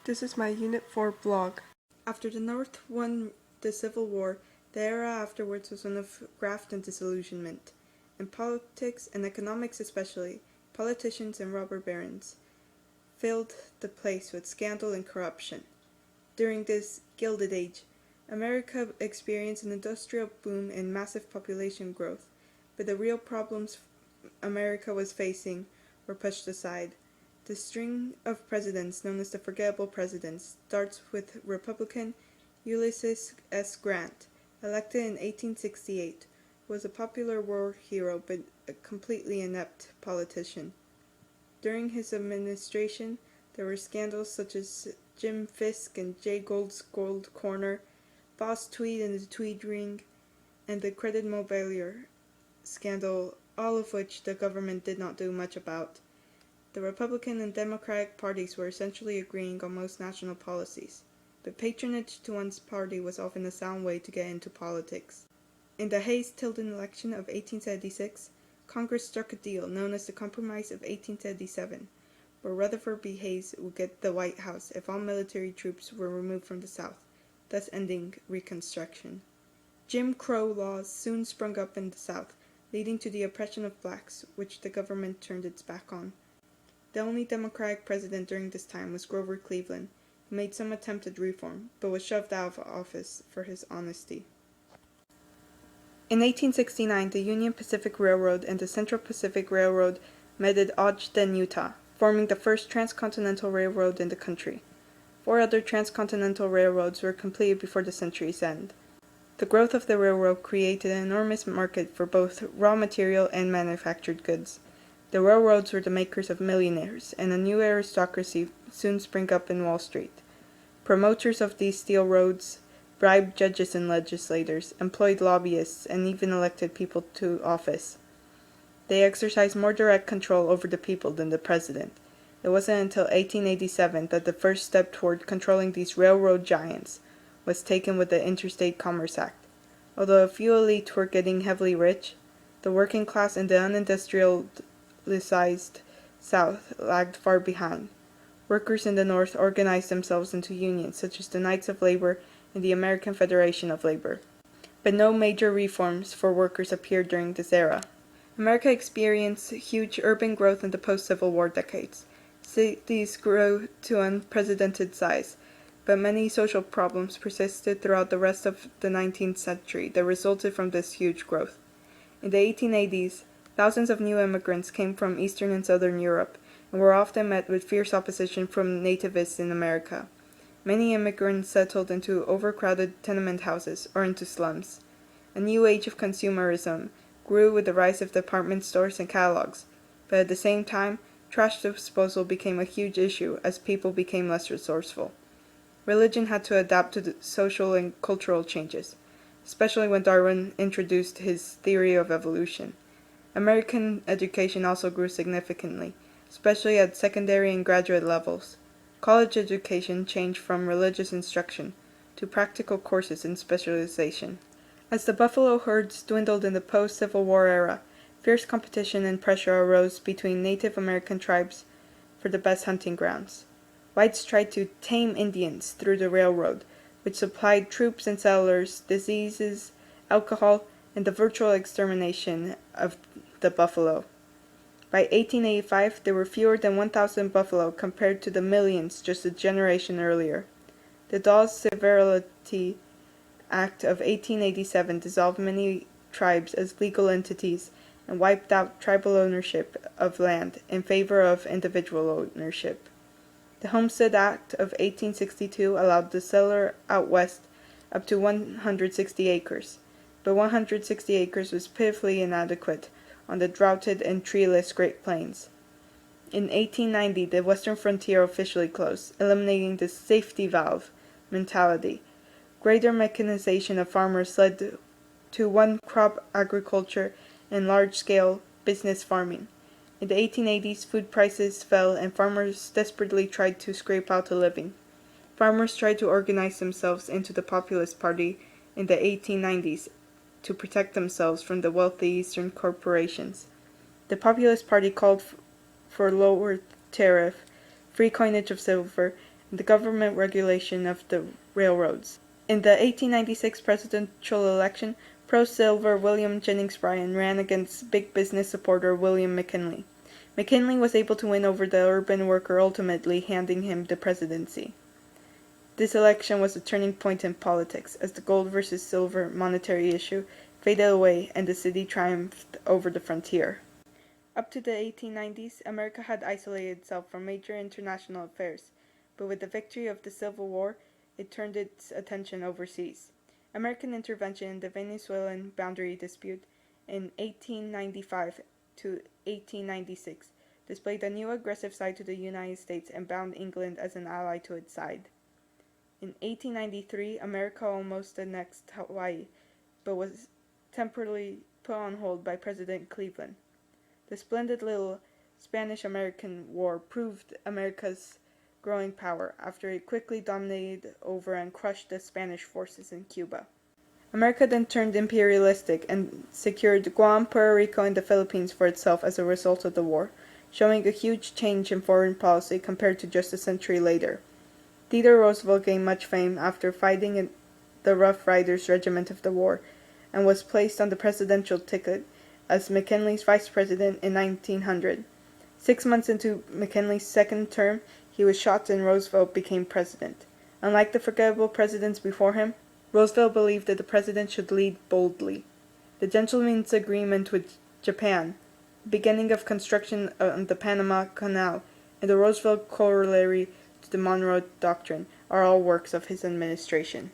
This is my Unit 4 blog. After the North won the Civil War, the era afterwards was one of graft and disillusionment. In politics and economics especially, politicians and robber barons filled the place with scandal and corruption. During this Gilded Age, America experienced an industrial boom and massive population growth, but the real problems America was facing were pushed aside. The string of presidents known as the Forgettable Presidents starts with Republican Ulysses S. Grant, elected in 1868, who was a popular war hero but a completely inept politician. During his administration, there were scandals such as Jim Fisk and Jay Gould's Gold Corner, Boss Tweed and the Tweed Ring, and the Credit Mobilier scandal, all of which the government did not do much about. The Republican and Democratic parties were essentially agreeing on most national policies, but patronage to one's party was often a sound way to get into politics. In the Hayes-Tilden election of 1876, Congress struck a deal known as the Compromise of 1877, where Rutherford B. Hayes would get the White House if all military troops were removed from the South, thus ending Reconstruction. Jim Crow laws soon sprung up in the South, leading to the oppression of blacks, which the government turned its back on. The only Democratic president during this time was Grover Cleveland, who made some attempt at reform, but was shoved out of office for his honesty. In 1869, the Union Pacific Railroad and the Central Pacific Railroad met at Ogden, Utah, forming the first transcontinental railroad in the country. 4 other transcontinental railroads were completed before the century's end. The growth of the railroad created an enormous market for both raw material and manufactured goods. The railroads were the makers of millionaires, and a new aristocracy soon sprang up in Wall Street. Promoters of these steel roads bribed judges and legislators, employed lobbyists, and even elected people to office. They exercised more direct control over the people than the president. It wasn't until 1887 that the first step toward controlling these railroad giants was taken with the Interstate Commerce Act. Although a few elites were getting heavily rich, the working class and the unindustrialized South lagged far behind. Workers in the North organized themselves into unions such as the Knights of Labor and the American Federation of Labor. But no major reforms for workers appeared during this era. America experienced huge urban growth in the post-Civil War decades. Cities grew to unprecedented size, but many social problems persisted throughout the rest of the 19th century that resulted from this huge growth. In the 1880s, thousands of new immigrants came from Eastern and Southern Europe and were often met with fierce opposition from nativists in America. Many immigrants settled into overcrowded tenement houses or into slums. A new age of consumerism grew with the rise of department stores and catalogs, but at the same time, trash disposal became a huge issue as people became less resourceful. Religion had to adapt to the social and cultural changes, especially when Darwin introduced his theory of evolution. American education also grew significantly, especially at secondary and graduate levels. College education changed from religious instruction to practical courses and specialization. As the buffalo herds dwindled in the post-Civil War era, fierce competition and pressure arose between Native American tribes for the best hunting grounds. Whites tried to tame Indians through the railroad, which supplied troops and settlers, diseases, alcohol, and the virtual extermination of the buffalo. By 1885, there were fewer than 1,000 buffalo compared to the millions just a generation earlier. The Dawes-Severalty Act of 1887 dissolved many tribes as legal entities and wiped out tribal ownership of land in favor of individual ownership. The Homestead Act of 1862 allowed the settler out west up to 160 acres, but 160 acres was pitifully inadequate on the droughted and treeless Great Plains. In 1890, the western frontier officially closed, eliminating the safety valve mentality. Greater mechanization of farmers led to one-crop agriculture and large-scale business farming. In the 1880s, food prices fell and farmers desperately tried to scrape out a living. Farmers tried to organize themselves into the Populist Party in the 1890s to protect themselves from the wealthy Eastern corporations. The Populist Party called for lower tariff, free coinage of silver, and the government regulation of the railroads. In the 1896 presidential election, pro-silver William Jennings Bryan ran against big business supporter William McKinley. McKinley was able to win over the urban worker, ultimately handing him the presidency. This election was a turning point in politics, as the gold versus silver monetary issue faded away and the city triumphed over the frontier. Up to the 1890s, America had isolated itself from major international affairs, but with the victory of the Civil War, it turned its attention overseas. American intervention in the Venezuelan boundary dispute in 1895 to 1896 displayed a new aggressive side to the United States and bound England as an ally to its side. In 1893, America almost annexed Hawaii, but was temporarily put on hold by President Cleveland. The splendid little Spanish-American War proved America's growing power after it quickly dominated over and crushed the Spanish forces in Cuba. America then turned imperialistic and secured Guam, Puerto Rico, and the Philippines for itself as a result of the war, showing a huge change in foreign policy compared to just a century later. Theodore Roosevelt gained much fame after fighting in the Rough Riders Regiment of the war, and was placed on the presidential ticket as McKinley's vice president in 1900. 6 months into McKinley's second term, he was shot and Roosevelt became president. Unlike the forgettable presidents before him, Roosevelt believed that the president should lead boldly. The gentleman's agreement with Japan, the beginning of construction on the Panama Canal, and the Roosevelt corollary to the Monroe Doctrine are all works of his administration.